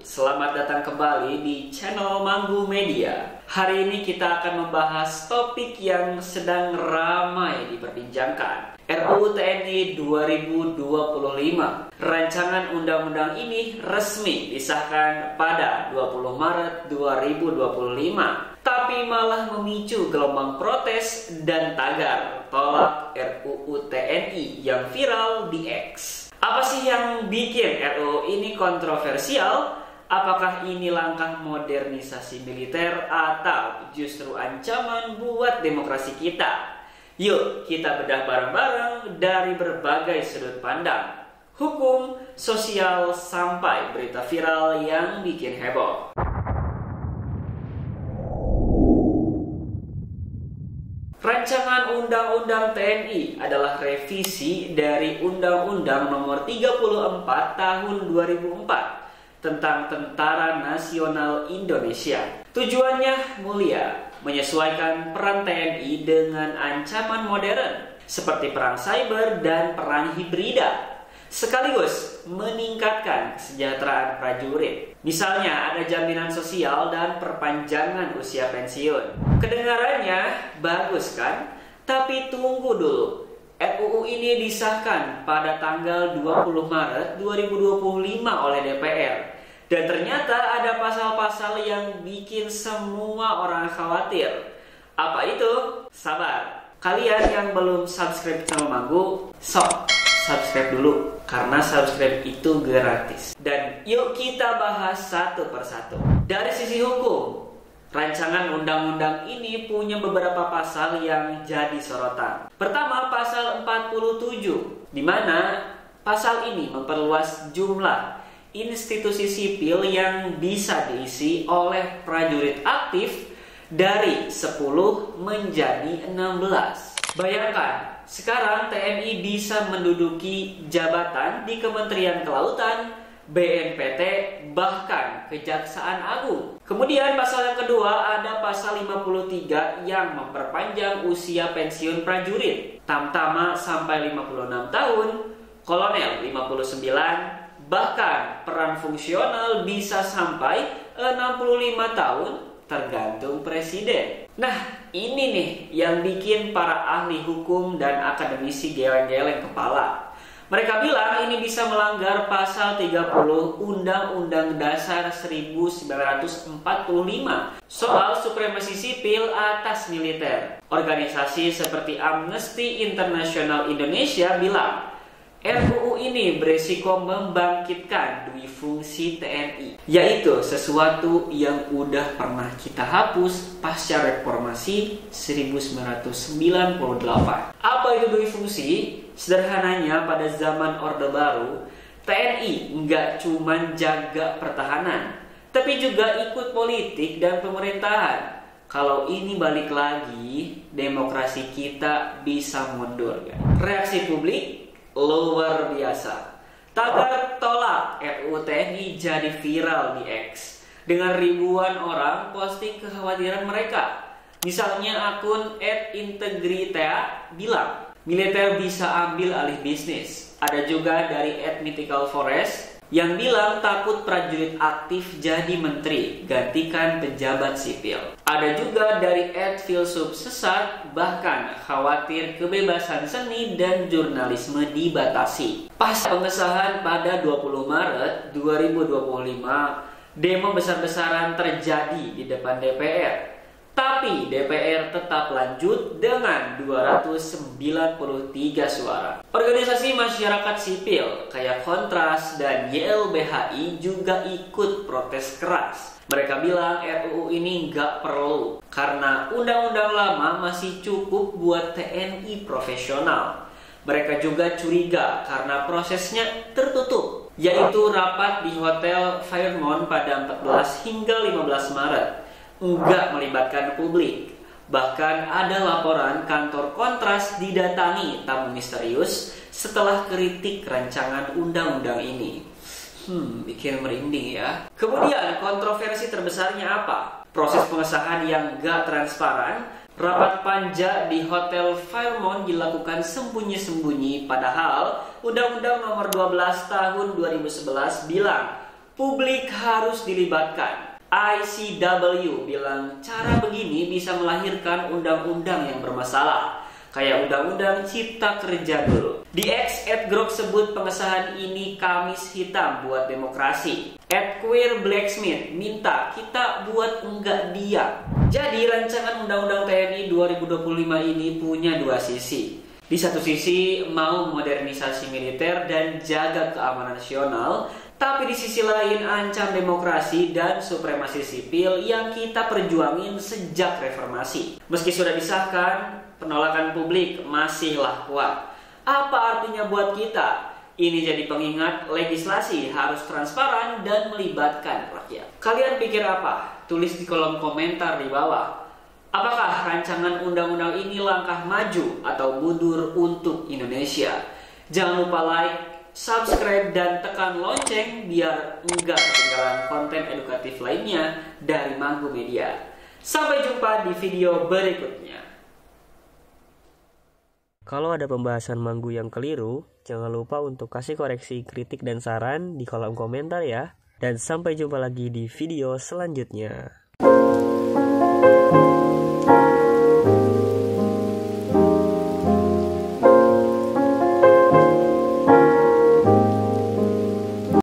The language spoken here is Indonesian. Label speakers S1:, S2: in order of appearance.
S1: selamat datang kembali di channel Manggu Media. Hari ini kita akan membahas topik yang sedang ramai diperbincangkan, RUU TNI 2025. Rancangan undang-undang ini resmi disahkan pada 20 Maret 2025, tapi malah memicu gelombang protes dan tagar tolak RUU TNI yang viral di X. Apa sih yang bikin RUU ini kontroversial? Apakah ini langkah modernisasi militer atau justru ancaman buat demokrasi kita? Yuk kita bedah bareng-bareng dari berbagai sudut pandang, hukum, sosial, sampai berita viral yang bikin heboh. Rancangan Undang-Undang TNI adalah revisi dari Undang-Undang Nomor 34 Tahun 2004 tentang Tentara Nasional Indonesia. Tujuannya mulia, menyesuaikan peran TNI dengan ancaman modern seperti perang cyber dan perang hibrida, sekaligus meningkatkan kesejahteraan prajurit. Misalnya ada jaminan sosial dan perpanjangan usia pensiun. Kedengarannya bagus kan? Tapi tunggu dulu. RUU ini disahkan pada tanggal 20 Maret 2025 oleh DPR. Dan ternyata ada pasal-pasal yang bikin semua orang khawatir. Apa itu? Sabar. Kalian yang belum subscribe channel Manggu, subscribe dulu, karena subscribe itu gratis. Dan yuk kita bahas satu persatu. Dari sisi hukum, rancangan undang-undang ini punya beberapa pasal yang jadi sorotan. Pertama, pasal 47, di mana pasal ini memperluas jumlah institusi sipil yang bisa diisi oleh prajurit aktif dari 10 menjadi 16. Bayangkan, sekarang TNI bisa menduduki jabatan di Kementerian Kelautan, BNPT, bahkan Kejaksaan Agung. Kemudian pasal yang kedua ada pasal 53 yang memperpanjang usia pensiun prajurit. Tamtama sampai 56 tahun, kolonel 59, bahkan peran fungsional bisa sampai 65 tahun tergantung presiden. Nah, ini nih yang bikin para ahli hukum dan akademisi geleng-geleng kepala. Mereka bilang ini bisa melanggar pasal 30 Undang-Undang Dasar 1945 soal supremasi sipil atas militer. Organisasi seperti Amnesty International Indonesia bilang RUU ini beresiko membangkitkan dui fungsi TNI, yaitu sesuatu yang udah pernah kita hapus pasca reformasi 1998. Apa itu dui fungsi? Sederhananya, pada zaman Orde Baru, TNI nggak cuma jaga pertahanan, tapi juga ikut politik dan pemerintahan. Kalau ini balik lagi, demokrasi kita bisa mundur. Reaksi publik luar biasa. Tagar tolak RUU TNI jadi viral di X dengan ribuan orang posting kekhawatiran mereka. Misalnya akun @integritea bilang militer bisa ambil alih bisnis. Ada juga dari @mythicalforest yang bilang takut prajurit aktif jadi menteri, gantikan pejabat sipil. Ada juga dari @filsuf sesat, bahkan khawatir kebebasan seni dan jurnalisme dibatasi. Pas pengesahan pada 20 Maret 2025, demo besar-besaran terjadi di depan DPR. Tapi DPR tetap lanjut dengan 293 suara. Organisasi masyarakat sipil kayak Kontras dan YLBHI juga ikut protes keras. Mereka bilang RUU ini nggak perlu karena undang-undang lama masih cukup buat TNI profesional. Mereka juga curiga karena prosesnya tertutup, yaitu rapat di Hotel Fairmont pada 14 hingga 15 Maret. Enggak melibatkan publik. Bahkan ada laporan kantor Kontras didatangi tamu misterius setelah kritik rancangan undang-undang ini. Bikin merinding ya. Kemudian kontroversi terbesarnya apa? Proses pengesahan yang gak transparan. Rapat panja di Hotel Fairmont dilakukan sembunyi-sembunyi, padahal Undang-Undang Nomor 12 Tahun 2011 bilang publik harus dilibatkan. ICW bilang cara begini bisa melahirkan undang-undang yang bermasalah, kayak undang-undang cipta kerja dulu. Di @grok sebut pengesahan ini Kamis hitam buat demokrasi. @queerblacksmith minta kita buat enggak diam. Jadi rancangan undang-undang TNI 2025 ini punya dua sisi. Di satu sisi mau modernisasi militer dan jaga keamanan nasional, tapi di sisi lain ancam demokrasi dan supremasi sipil yang kita perjuangin sejak reformasi. Meski sudah disahkan, penolakan publik masihlah kuat. Apa artinya buat kita? Ini jadi pengingat legislasi harus transparan dan melibatkan rakyat. Kalian pikir apa? Tulis di kolom komentar di bawah. Apakah rancangan undang-undang ini langkah maju atau mundur untuk Indonesia? Jangan lupa like, subscribe, dan tekan lonceng biar enggak ketinggalan konten edukatif lainnya dari Manggu Media. Sampai jumpa di video berikutnya.
S2: Kalau ada pembahasan Manggu yang keliru, jangan lupa untuk kasih koreksi, kritik, dan saran di kolom komentar ya. Dan sampai jumpa lagi di video selanjutnya.